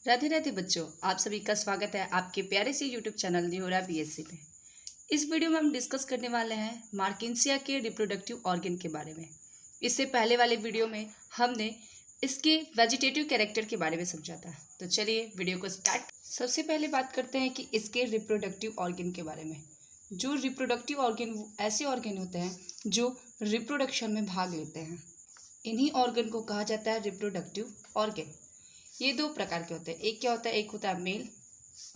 राधे राधे बच्चों, आप सभी का स्वागत है आपके प्यारे से यूट्यूब चैनल निहोरा बीएससी में। इस वीडियो में हम डिस्कस करने वाले हैं मार्किंसिया के रिप्रोडक्टिव ऑर्गन के बारे में। इससे पहले वाले वीडियो में हमने इसके वेजिटेटिव कैरेक्टर के बारे में समझा था। तो चलिए वीडियो को स्टार्ट। सबसे पहले बात करते हैं कि इसके रिप्रोडक्टिव ऑर्गन के बारे में। जो रिप्रोडक्टिव ऑर्गन ऐसे ऑर्गन होते हैं जो रिप्रोडक्शन में भाग लेते हैं। इन्हीं ऑर्गन को कहा जाता है रिप्रोडक्टिव ऑर्गन। ये दो प्रकार के होते हैं, एक क्या होता है, एक होता है मेल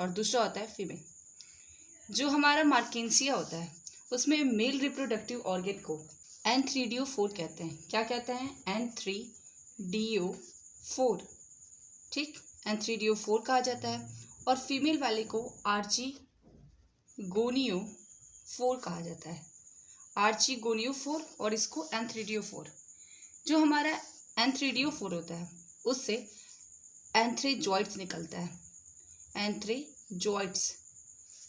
और दूसरा होता है फीमेल। जो हमारा मार्किंसिया होता है उसमें मेल रिप्रोडक्टिव ऑर्गन को N3DO4 कहते हैं। क्या कहते हैं? N3DO4। ठीक, N3DO4 कहा जाता है। और फीमेल वाले को आर्चिगोनियो4 कहा जाता है। आर्चिगोनियो4 और इसको N3DO4। जो हमारा N3DO4 होता है उससे एंथ्रेजॉइड्स निकलता है। एंथ्रेजॉइड्स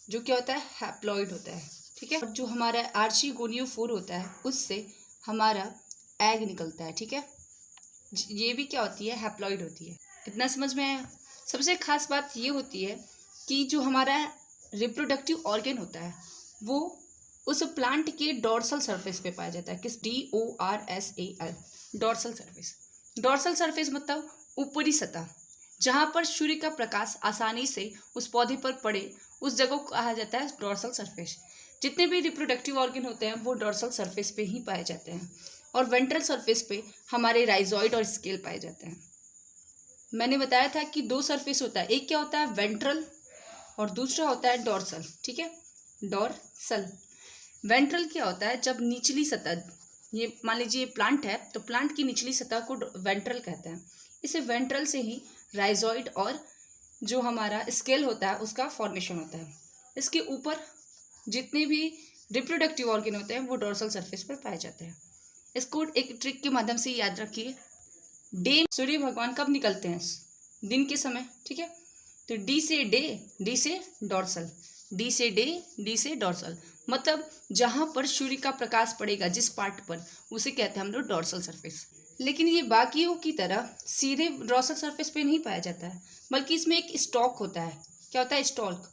जो क्या होता है, हैप्लॉइड होता है। ठीक है। और जो हमारा आर्चिगोनियो4 होता है उससे हमारा एग निकलता है। ठीक है, ये भी क्या होती है, हैप्लॉइड होती है। इतना समझ में आया। सबसे खास बात ये होती है कि जो हमारा रिप्रोडक्टिव ऑर्गन होता है वो उस प्लांट के डॉर्सल सरफेस पे पाया जाता है। किस? DORSAL, dorsal surface. Dorsal surface मतलब ऊपरी सतह, जहाँ पर सूर्य का प्रकाश आसानी से उस पौधे पर पड़े, उस जगह को कहा जाता है डॉर्सल सरफेस। जितने भी रिप्रोडक्टिव ऑर्गन होते हैं वो डॉर्सल सरफेस पे ही पाए जाते हैं। और वेंट्रल सरफेस पे हमारे राइजॉइड और स्केल पाए जाते हैं। मैंने बताया था कि दो सरफेस होता है, एक क्या होता है वेंट्रल और दूसरा होता है डॉर्सल। ठीक है, डॉर्सल। वेंट्रल क्या होता है, जब निचली सतह, ये मान लीजिए ये प्लांट है तो प्लांट की निचली सतह को वेंट्रल कहते हैं। इसे वेंट्रल से ही राइजॉइड और जो हमारा स्केल होता है उसका फॉर्मेशन होता है। इसके ऊपर जितने भी रिप्रोडक्टिव ऑर्गन होते हैं वो डॉर्सल सरफेस पर पाए जाते हैं। इसको एक ट्रिक के माध्यम से याद रखिए। डे सूर्य भगवान कब निकलते हैं? दिन के समय। ठीक है, तो डी से डे, डी से डॉर्सल, डी से डे, डी से डॉर्सल, मतलब जहां पर सूर्य का प्रकाश पड़ेगा जिस पार्ट पर, उसे कहते हैं हम लोग डॉर्सल सरफेस। लेकिन ये बाकियों की तरह सीधे डॉर्सल सरफेस पे नहीं पाया जाता है, बल्कि इसमें एक स्टॉक होता है। क्या होता है? स्टॉक।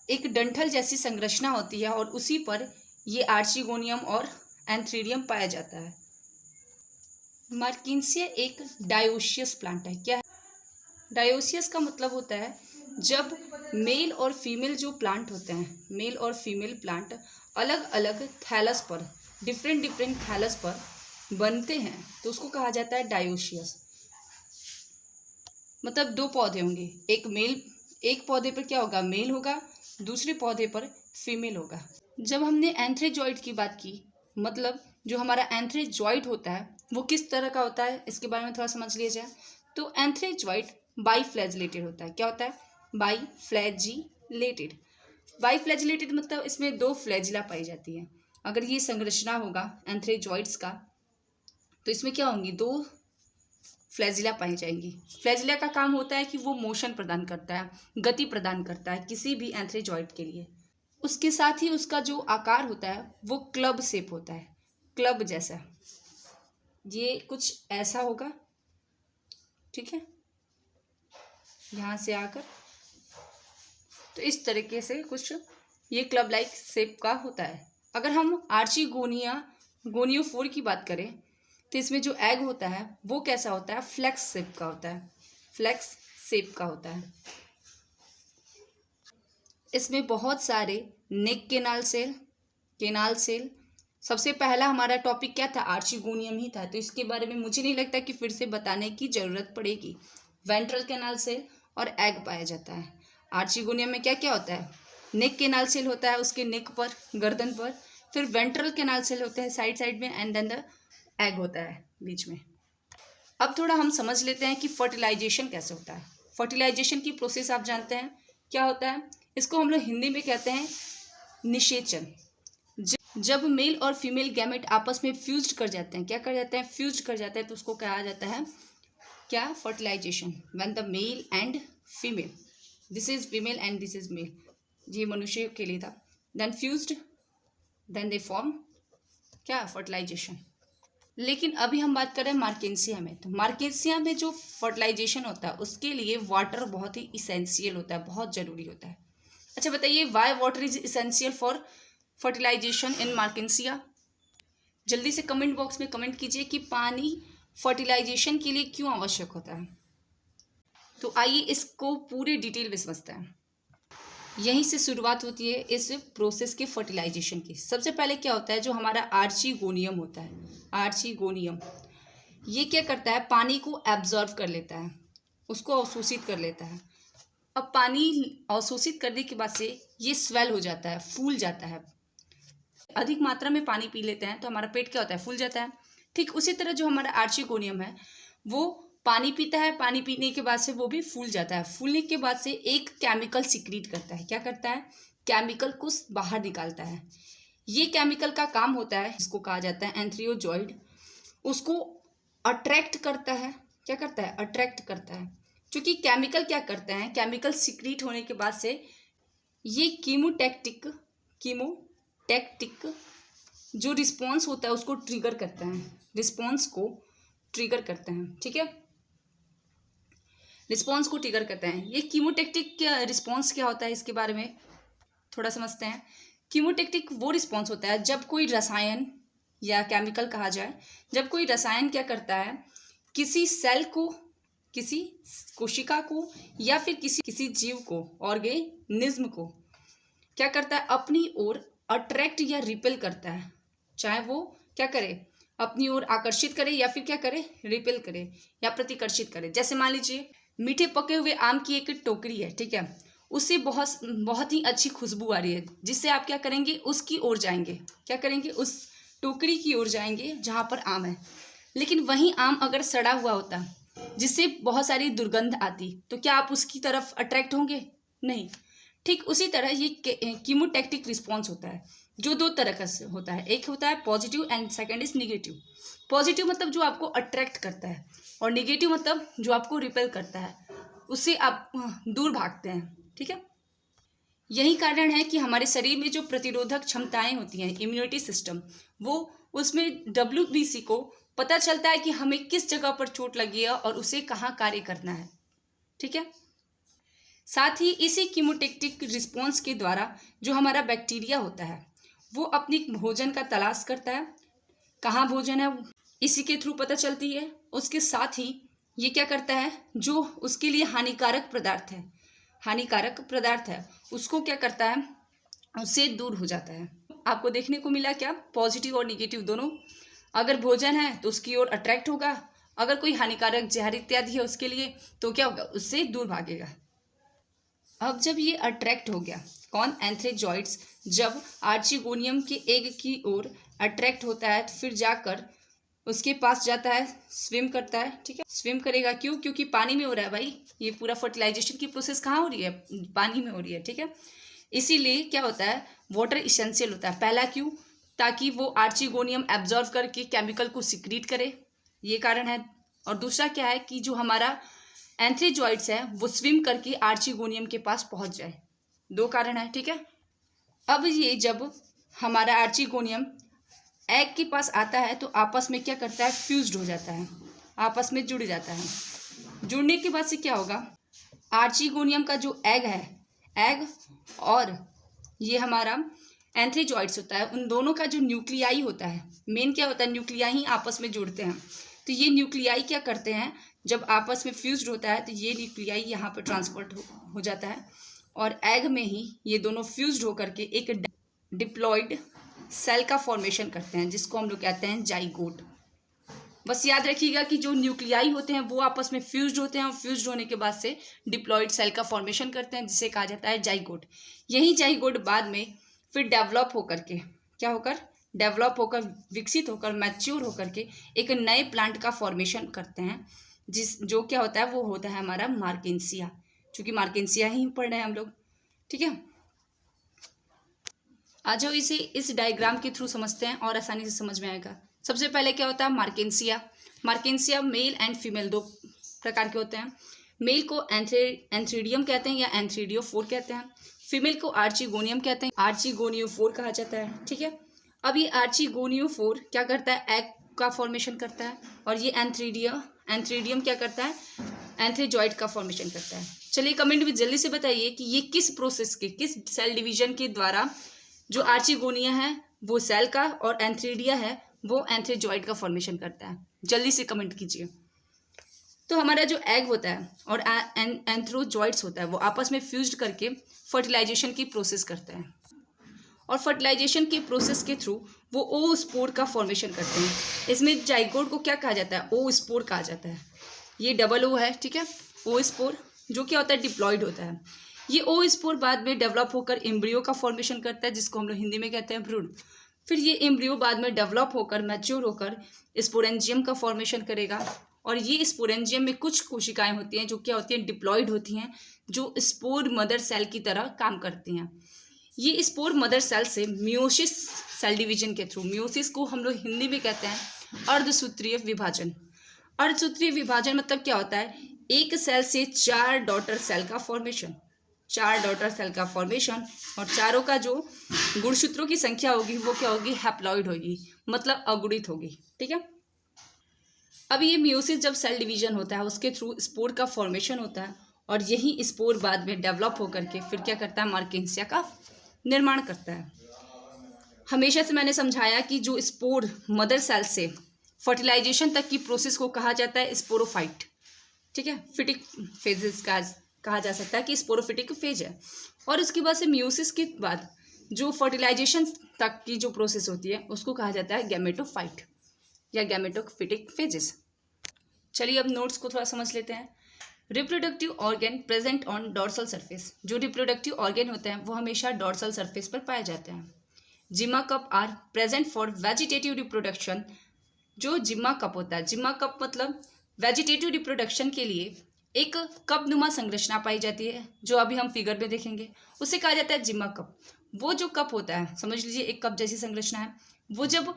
एक डंठल जैसी संरचना होती है और उसी पर ये आर्चिगोनियम और एंथ्रीडियम पाया जाता है। मार्किंसिया एक डायोसियस प्लांट है। क्या है? डायोसियस का मतलब होता है जब मेल और फीमेल जो प्लांट होते हैं, मेल और फीमेल प्लांट अलग अलग थैलस पर, डिफरेंट थैलस पर बनते हैं तो उसको कहा जाता है डायोसियस। मतलब दो पौधे होंगे, एक मेल, एक पौधे पर क्या होगा, मेल होगा, दूसरे पौधे पर फीमेल होगा। जब हमने एंथ्रेजॉइड की बात की, मतलब जो हमारा एंथ्रेजॉइड होता है वो किस तरह का होता है, इसके बारे में थोड़ा समझ लिया जाए। तो एंथ्रेजॉइड बाईफ्लैजिलेटेड होता है। क्या होता है? बाईफ्लैजिलेटेड। बाईफ्लैजिलेटेड मतलब इसमें दो फ्लैजिला पाई जाती है। अगर ये संरचना होगा एंथ्रेजॉइड्स का तो इसमें क्या होंगी, दो फ्लैजिला पाई जाएंगी। फ्लैजिला का काम होता है कि वो मोशन प्रदान करता है, गति प्रदान करता है किसी भी एंथ्रेजॉइड के लिए। उसके साथ ही उसका जो आकार होता है वो क्लब शेप होता है, क्लब जैसा। ये कुछ ऐसा होगा। ठीक है, यहाँ से आकर तो इस तरीके से कुछ ये क्लब लाइक शेप का होता है। अगर हम आर्चिगोनियो4 की बात करें तो इसमें जो एग होता है वो कैसा होता है, फ्लैक्स शेप का होता है, फ्लैक्स शेप का होता है। इसमें बहुत सारे नेक केनाल सेल। सबसे पहला हमारा टॉपिक क्या था, आर्चिगोनियम ही था, तो इसके बारे में मुझे नहीं लगता कि फिर से बताने की जरूरत पड़ेगी। वेंट्रल केनाल सेल और एग पाया जाता है। आर्चिगोनियम में क्या क्या होता है, नेक केनाल सेल होता है उसके नेक पर, गर्दन पर, फिर वेंट्रल केनाल सेल होते हैं साइड में, एंड देन द एग होता है बीच में। अब थोड़ा हम समझ लेते हैं कि फर्टिलाइजेशन कैसे होता है। फर्टिलाइजेशन की प्रोसेस आप जानते हैं क्या होता है, इसको हम लोग हिंदी में कहते हैं निषेचन। जब मेल और फीमेल गैमेट आपस में फ्यूज्ड कर जाते हैं, क्या कर जाते हैं, फ्यूज्ड कर जाते हैं, तो उसको कहा जाता है क्या, fertilization. When the male and female, this is female and this is male, ये मनुष्य के लिए था, then fused, then they form क्या, फर्टिलाइजेशन। लेकिन अभी हम बात कर रहे हैं मार्केंसिया में। तो मार्केंसिया में जो फर्टिलाइजेशन होता है उसके लिए वाटर बहुत ही इसेंशियल होता है, बहुत ज़रूरी होता है। अच्छा बताइए, why water is essential for fertilization in Marchantia? जल्दी से कमेंट बॉक्स में कमेंट कीजिए कि पानी फर्टिलाइजेशन के लिए क्यों आवश्यक होता है। तो आइए इसको पूरी डिटेल में समझते हैं। यहीं से शुरुआत होती है इस प्रोसेस के फर्टिलाइजेशन की। सबसे पहले क्या होता है, जो हमारा आर्चीगोनियम होता है, आर्चीगोनियम ये क्या करता है, पानी को एब्जॉर्व कर लेता है, उसको अवशोषित कर लेता है। अब पानी अवशोषित करने के बाद से ये स्वेल हो जाता है, फूल जाता है। अधिक मात्रा में पानी पी लेते हैं तो हमारा पेट क्या होता है, फूल जाता है। ठीक उसी तरह जो हमारा आर्चीगोनियम है वो पानी पीता है, पानी पीने के बाद से वो भी फूल जाता है। फूलने के बाद से एक केमिकल सिक्रीट करता है। क्या करता है, केमिकल को बाहर निकालता है। ये केमिकल का काम होता है, इसको कहा जाता है एंथ्रियोजॉइड। उसको अट्रैक्ट करता है। क्या करता है, अट्रैक्ट करता है। क्योंकि केमिकल क्या करते हैं, केमिकल सिक्रीट होने के बाद से ये कीमोटैक्टिक जो रिस्पॉन्स होता है उसको ट्रिगर करते हैं, रिस्पॉन्स को ट्रिगर करते हैं। ठीक है, रिस्पॉन्स को ट्रिगर करते हैं। ये कीमोटैक्टिक रिस्पॉन्स क्या होता है, इसके बारे में थोड़ा समझते हैं। कीमोटैक्टिक वो रिस्पॉन्स होता है जब कोई रसायन या केमिकल कहा जाए, जब कोई रसायन क्या करता है, किसी सेल को, किसी कोशिका को या फिर किसी जीव को, ऑर्गेनिज्म को क्या करता है, अपनी ओर अट्रैक्ट या रिपेल करता है। चाहे वो क्या करे, अपनी ओर आकर्षित करे या फिर क्या करे, रिपेल करे या प्रतिकर्षित करे। जैसे मान लीजिए मीठे पके हुए आम की एक टोकरी है, ठीक है, उससे बहुत ही अच्छी खुशबू आ रही है, जिससे आप क्या करेंगे, उसकी ओर जाएंगे। क्या करेंगे, उस टोकरी की ओर जाएंगे जहाँ पर आम है। लेकिन वही आम अगर सड़ा हुआ होता जिससे बहुत सारी दुर्गंध आती, तो क्या आप उसकी तरफ अट्रैक्ट होंगे? नहीं। ठीक उसी तरह ये कीमोटैक्टिक रिस्पॉन्स होता है, जो दो तरह का होता है। एक होता है positive and second is negative. Positive मतलब जो आपको अट्रैक्ट करता है, और निगेटिव मतलब जो आपको रिपेल करता है, उससे आप दूर भागते हैं। ठीक है, यही कारण है कि हमारे शरीर में जो प्रतिरोधक क्षमताएं होती हैं, इम्यूनिटी सिस्टम, वो उसमें WBC को पता चलता है कि हमें किस जगह पर चोट लगी है और उसे कहाँ कार्य करना है। ठीक है, साथ ही इसी कीमोटैक्टिक रिस्पॉन्स के द्वारा जो हमारा बैक्टीरिया होता है वो अपनी भोजन का तलाश करता है। कहाँ भोजन है इसी के थ्रू पता चलती है। उसके साथ ही ये क्या करता है, जो उसके लिए हानिकारक पदार्थ है उसको क्या करता है, उससे दूर हो जाता है। आपको देखने को मिला क्या, पॉजिटिव और निगेटिव दोनों। अगर भोजन है तो उसकी ओर अट्रैक्ट होगा, अगर कोई हानिकारक जहर इत्यादि है उसके लिए तो क्या होगा, उससे दूर भागेगा। अब जब ये अट्रैक्ट हो गया, कौन, एंथ्रेजॉइड्स, जब आर्चीगोनियम के एग की ओर अट्रैक्ट होता है तो फिर जाकर उसके पास जाता है, स्विम करता है। ठीक है, स्विम करेगा, क्यों, क्योंकि पानी में हो रहा है भाई। ये पूरा फर्टिलाइजेशन की प्रोसेस कहाँ हो रही है, पानी में हो रही है। ठीक है, इसीलिए क्या होता है, वाटर इसेंशियल होता है। पहला क्यों, ताकि वो आर्चीगोनियम एब्जॉर्व करके केमिकल को सिक्रीट करे, ये कारण है। और दूसरा क्या है कि जो हमारा एंथ्रेजॉइड्स है वो स्विम करके आर्चीगोनियम के पास पहुंच जाए। दो कारण है। ठीक है, अब ये जब हमारा आर्चीगोनियम एग के पास आता है तो आपस में क्या करता है, फ्यूज्ड हो जाता है, आपस में जुड़ जाता है। जुड़ने के बाद से क्या होगा, आर्चीगोनियम का जो एग है, एग और ये हमारा एंथ्रेजॉइड्स होता है, उन दोनों का जो न्यूक्लियाई होता है, मेन क्या होता है, न्यूक्लियाई ही आपस में जुड़ते हैं। तो ये न्यूक्लियाई क्या करते हैं, जब आपस में फ्यूज्ड होता है तो ये न्यूक्लियाई यहाँ पर ट्रांसफर हो जाता है, और एग में ही ये दोनों फ्यूज्ड होकर के एक डिप्लॉइड सेल का फॉर्मेशन करते हैं, जिसको हम लोग कहते हैं जाइगोट। बस याद रखिएगा कि जो न्यूक्लियाई होते हैं वो आपस में फ्यूज्ड होते हैं, और फ्यूज्ड होने के बाद से डिप्लॉइड सेल का फॉर्मेशन करते हैं, जिसे कहा जाता है जाइगोट। यही जाइगोट बाद में फिर डेवलप होकर के क्या होकर, डेवलप होकर, विकसित होकर, मैच्योर होकर के एक नए प्लांट का फॉर्मेशन करते हैं, जो क्या होता है, वो होता है हमारा मार्केंसिया। चूँकि मार्केंसिया ही पढ़ रहे हैं हम लोग। ठीक है, आ जाओ इसे इस डायग्राम के थ्रू समझते हैं और आसानी से समझ में आएगा। सबसे पहले क्या होता है, मार्केंसिया। मार्केंसिया मेल एंड फीमेल दो प्रकार के होते हैं। मेल को एंथ्रीडियम कहते हैं या एंथ्रीडियोफोर कहते हैं, फीमेल को आर्चीगोनियम कहते हैं, आर्चीगोनियोफोर कहा जाता है। ठीक है, अब ये आर्चीगोनियोफोर क्या करता है, एग का फॉर्मेशन करता है और ये एंथ्रीडियम क्या करता है, एंथ्रीजॉइड का फॉर्मेशन करता है। चलिए कमेंट में जल्दी से बताइए कि ये किस प्रोसेस के, किस सेल डिवीजन के द्वारा जो आर्चिगोनिया है वो सेल का और एंथ्रीडिया है वो एंथ्रीजॉइड का फॉर्मेशन करता है। जल्दी से कमेंट कीजिए। तो हमारा जो एग होता है और एंथ्रोजॉइड्स होता है वो आपस में फ्यूज्ड करके फर्टिलाइजेशन की प्रोसेस करता है और फर्टिलाइजेशन की प्रोसेस के थ्रू वो ओ स्पोर का फॉर्मेशन करते हैं। इसमें जाइगोट को क्या कहा जाता है, ओ स्पोर कहा जाता है। ये डबल ओ है, ठीक है, ओ स्पोर जो क्या होता है, डिप्लॉयड होता है। ये ओ स्पोर बाद में डेवलप होकर एम्ब्रियो का फॉर्मेशन करता है जिसको हम लोग हिंदी में कहते हैं भ्रूण। फिर ये एम्ब्रियो बाद में डेवलप होकर मैच्योर होकर स्पोरेंजियम का फॉर्मेशन करेगा और ये स्पोरेंजियम में कुछ कोशिकाएं होती हैं जो क्या होती हैं, डिप्लॉयड होती हैं, जो स्पोर मदर सेल की तरह काम करती हैं। ये स्पोर मदर सेल से मियोसिस सेल डिवीजन के थ्रू, मियोसिस को हम लोग हिंदी में कहते हैं अर्धसूत्रीय विभाजन। अर्धसूत्रीय विभाजन मतलब क्या होता है, एक सेल से 4 डॉटर सेल का फॉर्मेशन, 4 डॉटर सेल का फॉर्मेशन और चारों का जो गुणसूत्रों की संख्या होगी वो क्या होगी, हैप्लॉइड होगी, मतलब अगुणित होगी, ठीक है। अब ये मियोसिस जब सेल डिवीजन होता है उसके थ्रू स्पोर का फॉर्मेशन होता है और यही स्पोर बाद में डेवलप होकर के फिर क्या करता है, मार्केंसिया का निर्माण करता है। हमेशा से मैंने समझाया कि जो स्पोर मदर सेल से फर्टिलाइजेशन तक की प्रोसेस को कहा जाता है स्पोरोफाइट, ठीक है, फिटिक फेजेस का कहा जा सकता है कि स्पोरोफिटिक फेज है। और उसके बाद से मियोसिस के बाद जो फर्टिलाइजेशन तक की जो प्रोसेस होती है उसको कहा जाता है गैमेटोफाइट या गैमेटोफिटिक फेजेस। चलिए अब नोट्स को थोड़ा समझ लेते हैं। Reproductive organ present on dorsal surface, जो रिप्रोडक्टिव ऑर्गेन होते हैं वो हमेशा डॉर्सल सरफेस पर पाए जाते हैं। Gemma cup are present for vegetative reproduction, जो जिम्मा कप होता है, जिम्मा कप मतलब वेजिटेटिव रिप्रोडक्शन के लिए एक कप नुमा संरचना पाई जाती है जो अभी हम फिगर में देखेंगे, उसे कहा जाता है जिम्मा कप। वो जो कप होता है, समझ लीजिए एक कप जैसी संरचना है, वो जब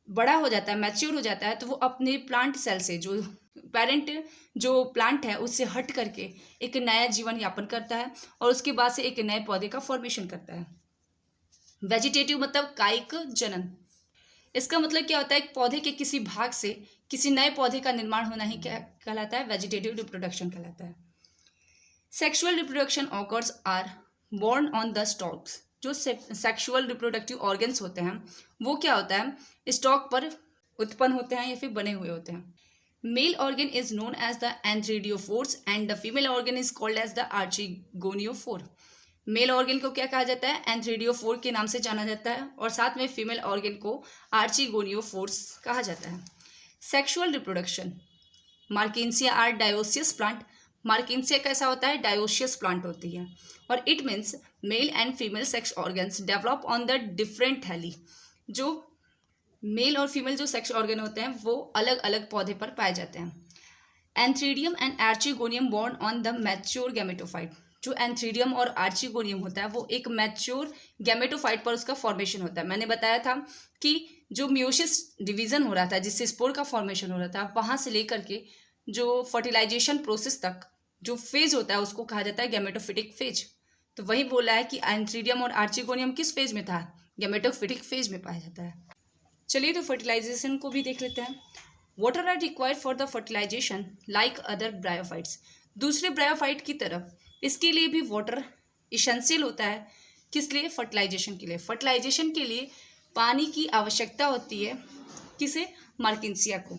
बड़ा हो जाता है, मैच्योर हो जाता है, तो वो अपने प्लांट सेल से, जो पेरेंट जो प्लांट है उससे हट करके एक नया जीवन यापन करता है और उसके बाद से एक नए पौधे का फॉर्मेशन करता है। वेजिटेटिव मतलब कायिक जनन, इसका मतलब क्या होता है, एक पौधे के किसी भाग से किसी नए पौधे का निर्माण होना ही क्या कहलाता है, वेजिटेटिव रिप्रोडक्शन कहलाता है। Sexual reproduction occurs are born on the stalks, जो सेक्सुअल रिप्रोडक्टिव ऑर्गन्स होते हैं वो क्या होता है, स्टॉक पर उत्पन्न होते हैं या फिर बने हुए होते हैं। Male organ is known as the antheridiophores and the female organ is called as the archegoniophore. Male organ को क्या कहा जाता है, एंथ्रीडियोफोर के नाम से जाना जाता है और साथ में फीमेल ऑर्गन को आर्चिगोनियोफोर्स कहा जाता है। Sexual reproduction, Marchantia are dioecious plant, Marchantia कैसा होता है, डायोसियस प्लांट होती है और it means male and female sex organs develop on the different thalli, जो मेल और फीमेल जो सेक्स ऑर्गन होते हैं वो अलग अलग पौधे पर पाए जाते हैं। Antheridium and archegonium borne on the mature gametophyte, जो एंथ्रीडियम और आर्चिगोनियम होता है वो एक मैच्योर गैमेटोफाइट पर उसका फॉर्मेशन होता है। मैंने बताया था कि जो मियोसिस डिवीजन हो रहा था जिससे स्पोर का फॉर्मेशन हो रहा था, वहाँ से लेकर के जो फर्टिलाइजेशन प्रोसेस तक जो फेज होता है उसको कहा जाता है गैमेटोफिटिक फेज। तो वही बोला है कि एंथ्रीडियम और आर्चिगोनियम किस फेज में था, गैमेटोफिटिक फेज में पाया जाता है। चलिए तो फर्टिलाइजेशन को भी देख लेते हैं। Water are required for the fertilization like other bryophytes, दूसरे ब्रायोफाइट की तरफ इसके लिए भी वाटर इसेंशियल होता है। किस लिए, फर्टिलाइजेशन के लिए। फर्टिलाइजेशन के लिए पानी की आवश्यकता होती है, किसे, मार्केंसिया को।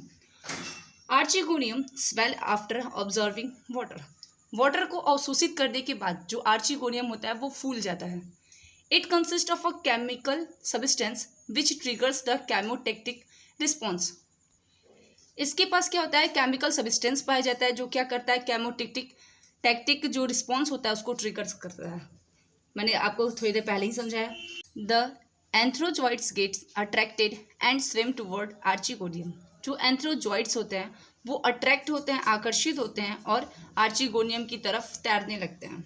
Archegonium swell after observing water, water को अवशोषित करने के बाद जो आर्चिगोनियम होता है वो फूल जाता है। It consist of a chemical substance which triggers the chemotactic response, इसके पास क्या होता है, केमिकल सब्सटेंस पाया जाता है जो क्या करता है, केमोटैक्टिक जो रिस्पॉन्स होता है उसको ट्रिगर्स करता है। मैंने आपको थोड़ी देर पहले ही समझाया। The antherozoids gets attracted and swim toward archegonium, जो एंथ्रोजॉइड्स होते हैं वो अट्रैक्ट होते हैं, आकर्षित होते हैं और आर्चिगोनियम की तरफ तैरने लगते हैं।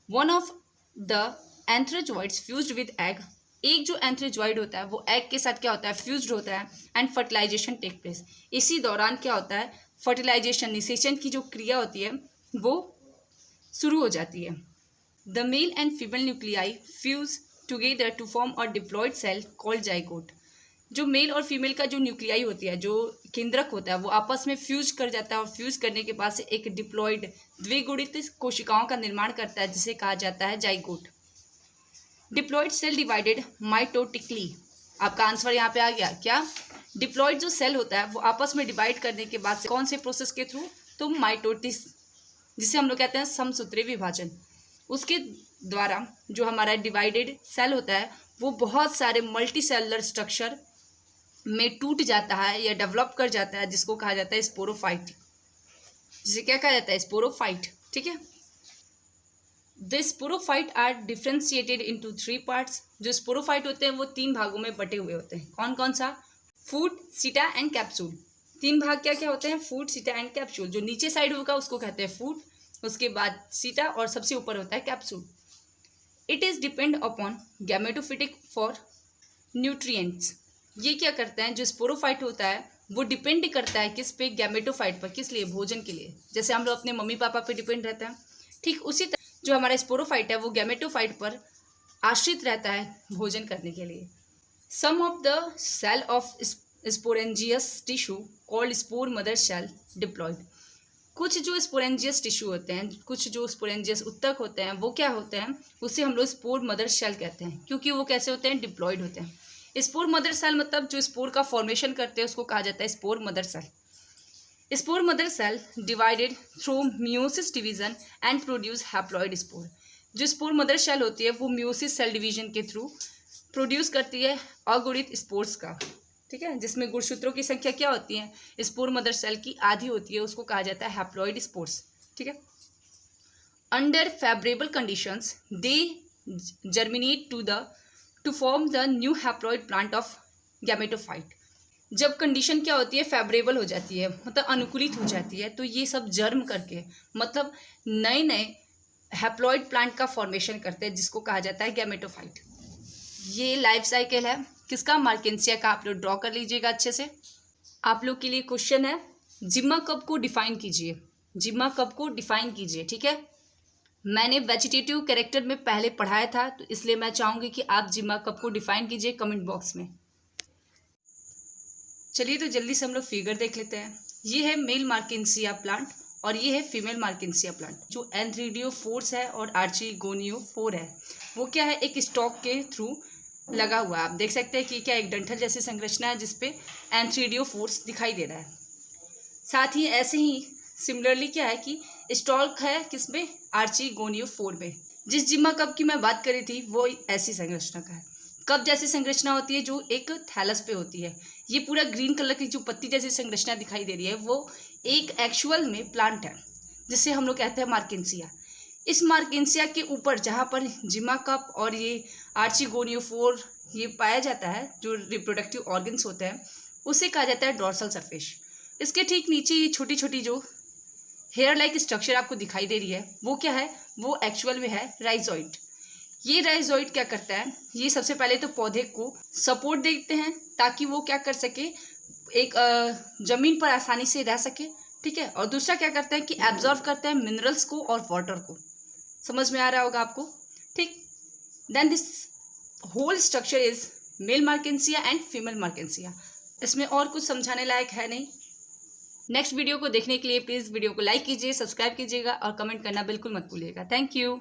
One of the antherozoids fused with egg, एक जो एंथ्रोजॉइड होता है वो एग के साथ क्या होता है, फ्यूज्ड होता है एंड फर्टिलाइजेशन टेक प्लेस, इसी दौरान क्या होता है, फर्टिलाइजेशन निषेचन की जो क्रिया होती है वो शुरू हो जाती है। The male and female nuclei fuse together to form a diploid cell called zygote, जो मेल और फीमेल का जो न्यूक्लियाई होती है, जो केंद्रक होता है, वो आपस में फ्यूज कर जाता है और फ्यूज करने के बाद से एक डिप्लॉइड द्विगुणित कोशिकाओं का निर्माण करता है, जिसे कहा जाता है zygote. Diploid cell divided mitotically. आपका आंसर यहाँ पे आ गया क्या? डिप्लॉइड जो सेल होता है वो आपस में डिवाइड करने के बाद से कौन से प्रोसेस के थ्रू? तो माइटोटिस, जिसे हम लोग कहते हैं समसूत्री विभाजन, उसके द्वारा जो हमारा डिवाइडेड सेल होता है वो बहुत सारे मल्टी सेलुलर स्ट्रक्चर में टूट जाता है या डेवलप कर जाता है, जिसको कहा जाता है स्पोरोफाइट। जिसे क्या कहा जाता है? स्पोरोफाइट। ठीक है। The sporophyte are differentiated into 3 parts. जो स्पोरोफाइट होते हैं वो 3 भागों में बटे हुए होते हैं। कौन कौन सा? फूड, सीटा एंड कैप्सूल। 3 भाग क्या क्या होते हैं? फूड, सीटा एंड कैप्सूल। जो नीचे साइड होगा उसको कहते हैं फूड, उसके बाद सीटा और सबसे ऊपर होता है capsule. It is depend upon gametophytic for nutrients. ये क्या करते हैं? जो स्पोरोफाइट होता है वो डिपेंड करता है किस पे? गैमेटोफाइट पर। किस लिए? भोजन के लिए। जैसे हम लोग अपने मम्मी पापा पे डिपेंड रहते हैं, ठीक उसी तरह जो हमारा स्पोरोफाइट है वो गैमेटोफाइट पर आश्रित रहता है भोजन करने के लिए। Some of the cell of sporogenous tissue called spore mother cell diploid. कुछ जो स्पोरेंजियस टिश्यू होते हैं, कुछ जो स्पोरेंजियस उत्तक होते हैं, वो क्या होते हैं? उसे हम लोग स्पोर मदर सेल कहते हैं, क्योंकि वो कैसे होते हैं? डिप्लॉइड होते हैं। स्पोर मदर सेल मतलब जो स्पोर का फॉर्मेशन करते हैं उसको कहा जाता है spore mother cell. Spore mother cell divided through meiosis division and produce haploid spore. जो स्पोर मदर सेल होती है वो मियोसिस सेल डिवीजन के थ्रू प्रोड्यूस करती है अगुणित स्पोर्स का। ठीक है, जिसमें गुणसूत्रों की संख्या क्या होती है? स्पोर मदर सेल की आधी होती है, उसको कहा जाता है हैप्लॉइड स्पोर्स। ठीक है। Under favourable conditions they germinate to form the new haploid plant of gametophyte. जब कंडीशन क्या होती है? फेवरेबल हो जाती है, मतलब अनुकूलित हो जाती है, तो ये सब जर्म करके मतलब नए नए हैप्लॉइड प्लांट का फॉर्मेशन करते हैं, जिसको कहा जाता है गैमेटोफाइट। ये लाइफ साइकिल है किसका? मार्केंसिया का। आप लोग ड्रॉ कर लीजिएगा अच्छे से। आप लोग के लिए क्वेश्चन है, जिम्मा कप को डिफाइन कीजिए। जिम्मा कप को डिफाइन कीजिए। ठीक है, मैंने वेजिटेटिव कैरेक्टर में पहले पढ़ाया था, तो इसलिए मैं चाहूँगी कि आप जिम्मा कप को डिफाइन कीजिए कमेंट बॉक्स में। चलिए तो जल्दी से हम लोग फिगर देख लेते हैं। ये है मेल मार्केंसिया प्लांट और ये है फीमेल मार्केंसिया प्लांट। जो एंथ्रीडियोफोर्स है और आर्चिगोनियोफोर है वो क्या है? एक स्टॉक के थ्रू लगा हुआ है। आप देख सकते हैं कि क्या एक डंठल जैसी संरचना है जिसपे एंथ्रीडियोफोर्स दिखाई दे रहा है। साथ ही ऐसे ही सिमिलरली क्या है कि स्टॉक है किसमें? आर्चिगोनियोफोर में। जिस जिम्मा कप की मैं बात करी थी वो ऐसी संरचना का है। कप जैसी संरचना होती है जो एक थैलस पे होती है। ये पूरा ग्रीन कलर की जो पत्ती जैसी संरचना दिखाई दे रही है वो एक एक्चुअल में प्लांट है, जिसे हम लोग कहते हैं मार्केंसिया। इस मार्केंसिया के ऊपर जहाँ पर जिम्मा कप और ये आर्चिगोनियोफोर ये पाया जाता है, जो रिप्रोडक्टिव ऑर्गन्स होते हैं, उसे कहा जाता है डॉर्सल सरफेस। इसके ठीक नीचे ये छोटी छोटी जो हेयर लाइक स्ट्रक्चर आपको दिखाई दे रही है वो क्या है? वो एक्चुअल में है राइजोइड। ये राइजोइड क्या करता है? ये सबसे पहले तो पौधे को सपोर्ट देते हैं ताकि वो क्या कर सके? एक जमीन पर आसानी से रह सके। ठीक है, और दूसरा क्या करता है कि एब्जॉर्व करता है मिनरल्स को और वाटर को। समझ में आ रहा होगा आपको? ठीक। Then this whole structure is male Marchantia and female Marchantia. इसमें और कुछ समझाने लायक है नहीं। नेक्स्ट वीडियो को देखने के लिए प्लीज़ वीडियो को लाइक कीजिए, सब्सक्राइब कीजिएगा और कमेंट करना बिल्कुल मत भूलिएगा। Thank you.